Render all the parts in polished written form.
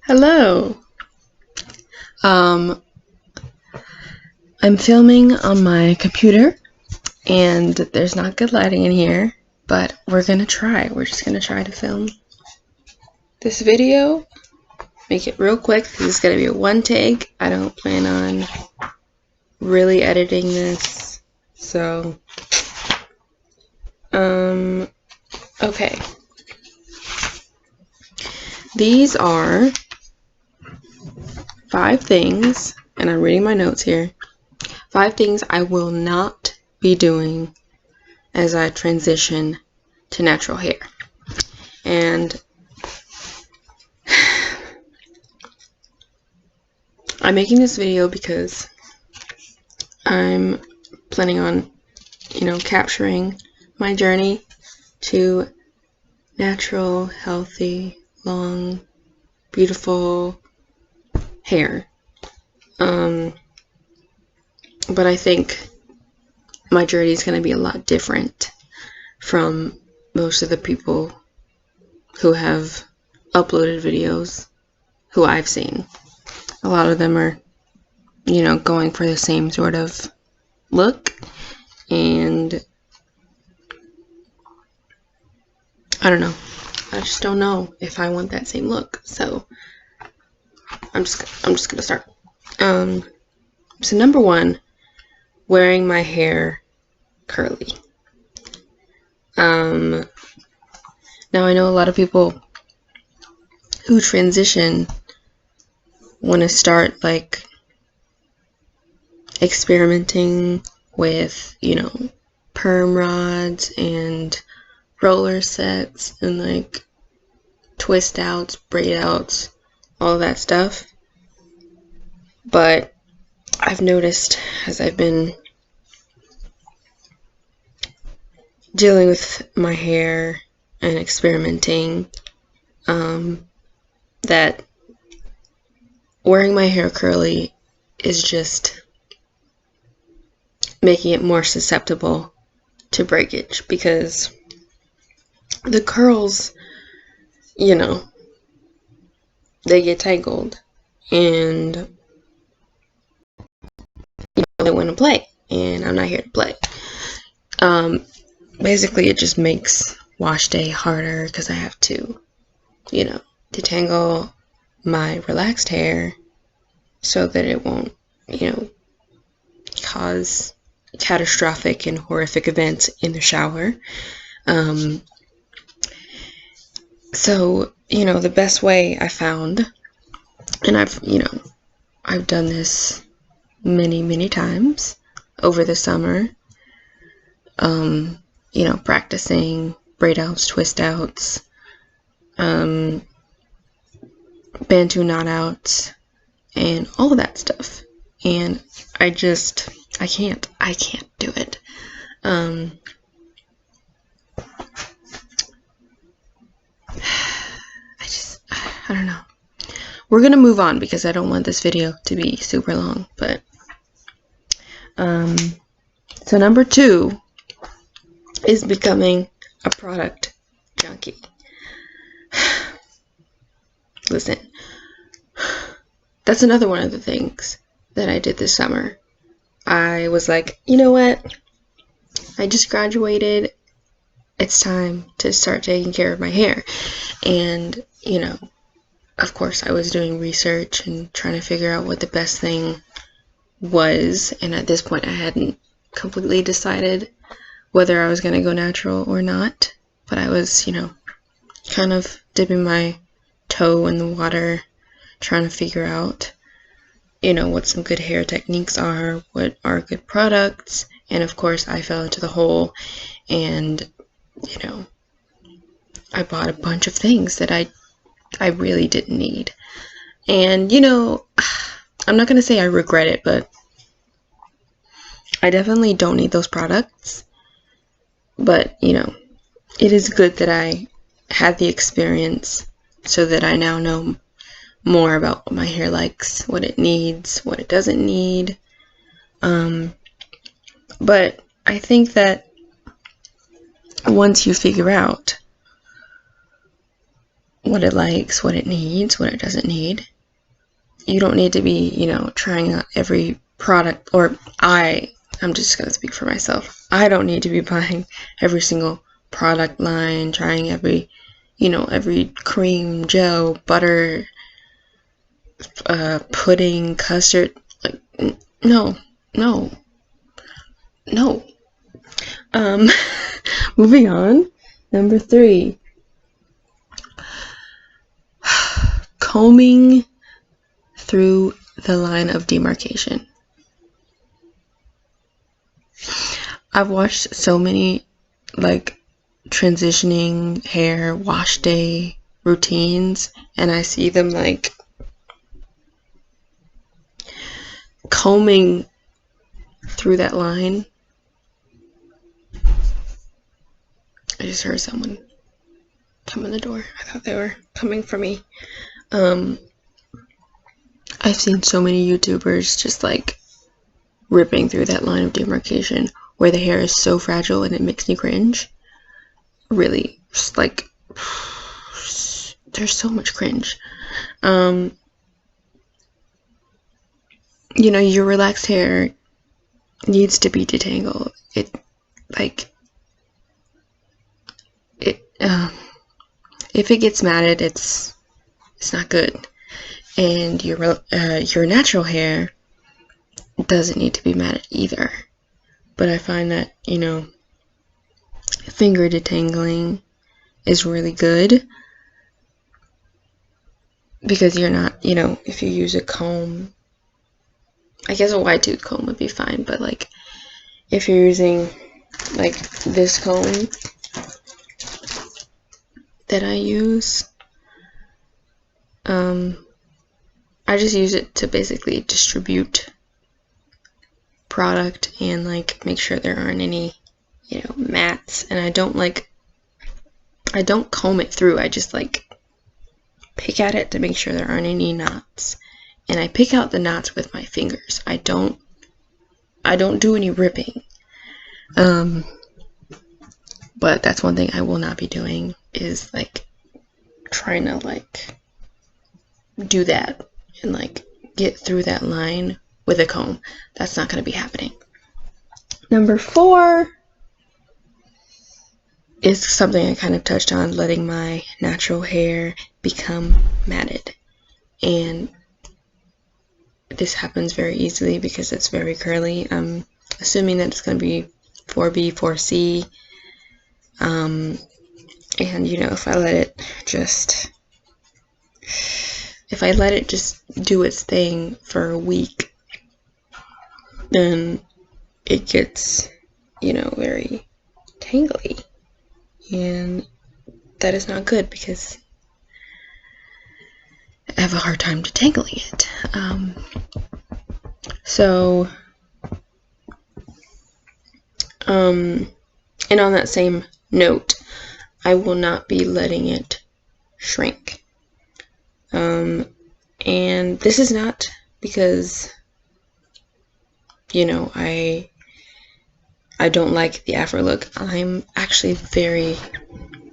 Hello. Um, I'm filming on my computer, and there's not good lighting in here, but we're gonna try. We're just gonna try to film this video. Make it real quick. This is gonna be a one take. I don't plan on really editing this, so okay. These are 5 things, and I'm reading my notes here. 5 things I will not be doing as I transition to natural hair. And I'm making this video because I'm planning on, capturing my journey to natural, healthy, long, beautiful hair. But I think my journey is going to be a lot different from most of the people who have uploaded videos who I've seen. A lot of them are, going for the same sort of look, and I don't know. I just don't know if I want that same look. So I'm just gonna start. So number 1, wearing my hair curly. Now I know a lot of people who transition want to start like experimenting with, perm rods and roller sets and like twist outs, braid outs, all that stuff. But I've noticed as I've been dealing with my hair and experimenting, that wearing my hair curly is just making it more susceptible to breakage, because the curls, they get tangled and they want to play, and I'm not here to play. Basically it just makes wash day harder because I have to, detangle my relaxed hair so that it won't, cause catastrophic and horrific events in the shower. So, the best way I found, and I've done this many times over the summer, practicing braid outs, twist outs, bantu knot outs, and all of that stuff. And I can't do it. I don't know. We're gonna move on because I don't want this video to be super long, but so number 2 is becoming a product junkie. Listen, that's another one of the things that I did this summer. I was like, you know what? I just graduated. It's time to start taking care of my hair. And, of course, I was doing research and trying to figure out what the best thing was. And at this point, I hadn't completely decided whether I was going to go natural or not. But I was, kind of dipping my toe in the water, trying to figure out, what some good hair techniques are, what are good products. And of course, I fell into the hole and, I bought a bunch of things that I really didn't need. And, I'm not going to say I regret it, but I definitely don't need those products. But, it is good that I had the experience so that I now know more about what my hair likes, what it needs, what it doesn't need. But I think that once you figure out what it likes, what it needs, what it doesn't need. You don't need to be, trying out every product, or I'm just going to speak for myself. I don't need to be buying every single product line, trying every cream, gel, butter, pudding, custard. Like, no. Moving on. Number 3. Combing through the line of demarcation. I've watched so many transitioning hair wash day routines, and I see them combing through that line. I just heard someone come in the door. I thought they were coming for me. I've seen so many YouTubers just ripping through that line of demarcation where the hair is so fragile and it makes me cringe. Really, just there's so much cringe. Your relaxed hair needs to be detangled. If it gets matted, it's not good. And your natural hair doesn't need to be matted either. But I find that, finger detangling is really good, because you're not, if you use a comb, I guess a wide tooth comb would be fine, but if you're using this comb that I use, I just use it to basically distribute product and make sure there aren't any mats, and I don't comb it through. I just pick at it to make sure there aren't any knots, and I pick out the knots with my fingers. I don't do any ripping. But that's one thing I will not be doing, is trying to do that and get through that line with a comb. That's not going to be happening. Number 4 is something I kind of touched on, letting my natural hair become matted. And this happens very easily because it's very curly. I'm assuming that it's going to be 4B, 4C. And if I let it just do its thing for a week, then it gets, very tangly, and that is not good because I have a hard time detangling it. And on that same note, I will not be letting it shrink. And this is not because, I don't like the afro look. I'm actually very,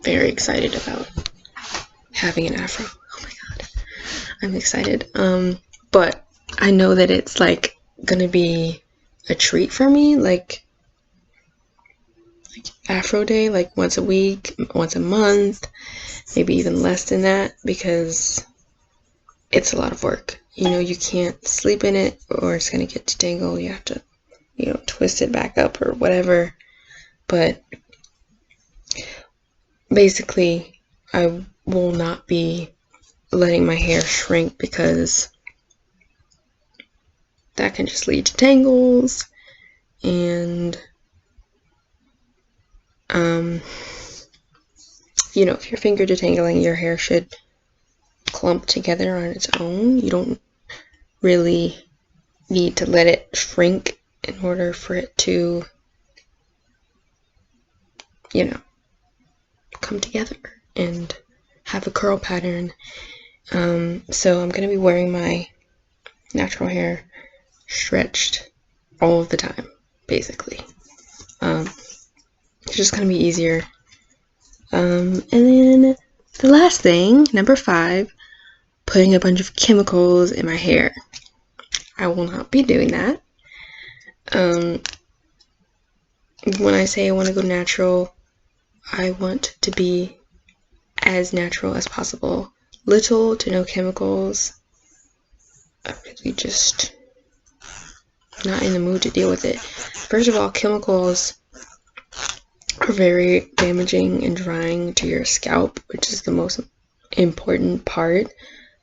very excited about having an afro. Oh my god, I'm excited. But I know that it's gonna be a treat for me, afro day, once a week, once a month, maybe even less than that, because it's a lot of work. You can't sleep in it or it's gonna get detangled. You have to, twist it back up or whatever. But basically, I will not be letting my hair shrink, because that can just lead to tangles. And if you're finger detangling, your hair should clump together on its own. You don't really need to let it shrink in order for it to, come together and have a curl pattern. So I'm going to be wearing my natural hair stretched all of the time, basically. It's just going to be easier. And then The last thing, number 5, putting a bunch of chemicals in my hair. I will not be doing that. When I say I want to go natural, I want to be as natural as possible. Little to no chemicals. I'm really just not in the mood to deal with it. First of all, chemicals are very damaging and drying to your scalp, which is the most important part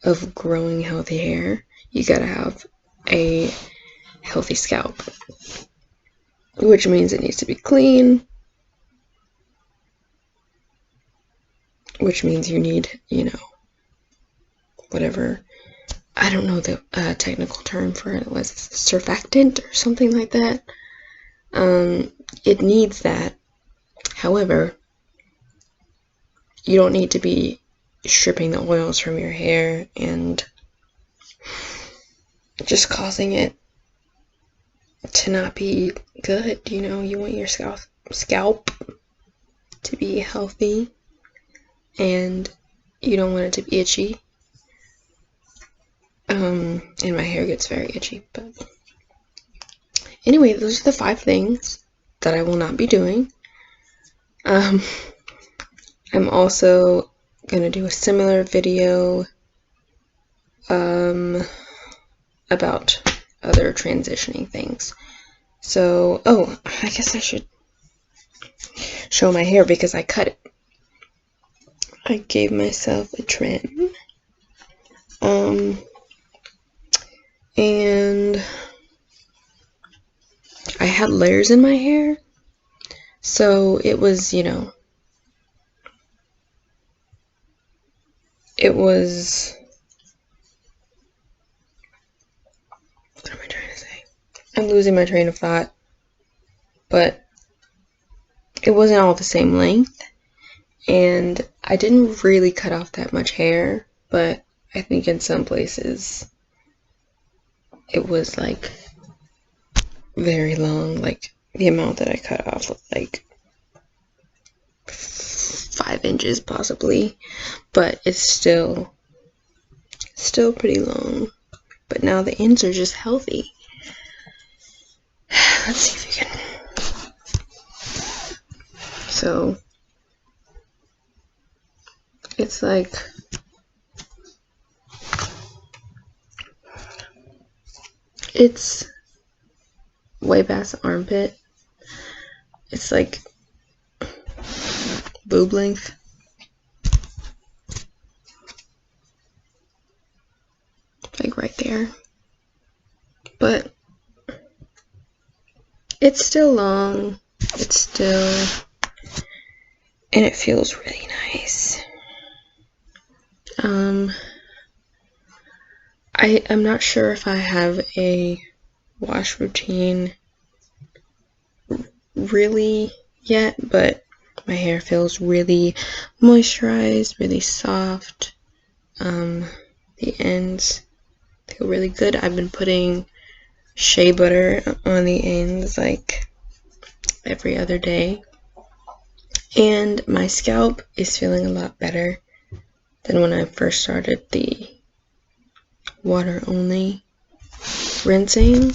of growing healthy hair. You gotta have a healthy scalp, which means it needs to be clean, which means you need, whatever, I don't know the technical term for it, was surfactant or something like that. It needs that. However, you don't need to be stripping the oils from your hair and just causing it to not be good. You want your scalp to be healthy, and you don't want it to be itchy. And my hair gets very itchy. But anyway, those are the 5 things that I will not be doing. I'm also gonna do a similar video about other transitioning things. So, I guess I should show my hair because I cut it. I gave myself a trim. And I had layers in my hair, so it was, it was, what am I trying to say? I'm losing my train of thought, but it wasn't all the same length, and I didn't really cut off that much hair, but I think in some places it was like very long, like the amount that I cut off was like 5 inches possibly, but it's still pretty long. But now the ends are just healthy. Let's see if you can. So it's like it's way past the armpit. It's like boob length. Like right there. But it's still long. It's still, and it feels really nice. I'm not sure if I have a wash routine really yet, but my hair feels really moisturized, really soft. The ends feel really good. I've been putting shea butter on the ends like every other day, and my scalp is feeling a lot better than when I first started the water only rinsing.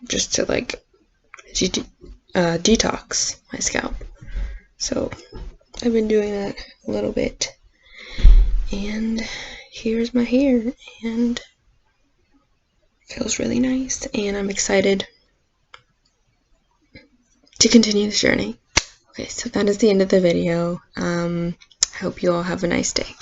Just to like detox my scalp. So I've been doing that a little bit, and here's my hair, and it feels really nice, and I'm excited to continue this journey. Okay, so that is the end of the video. I hope you all have a nice day.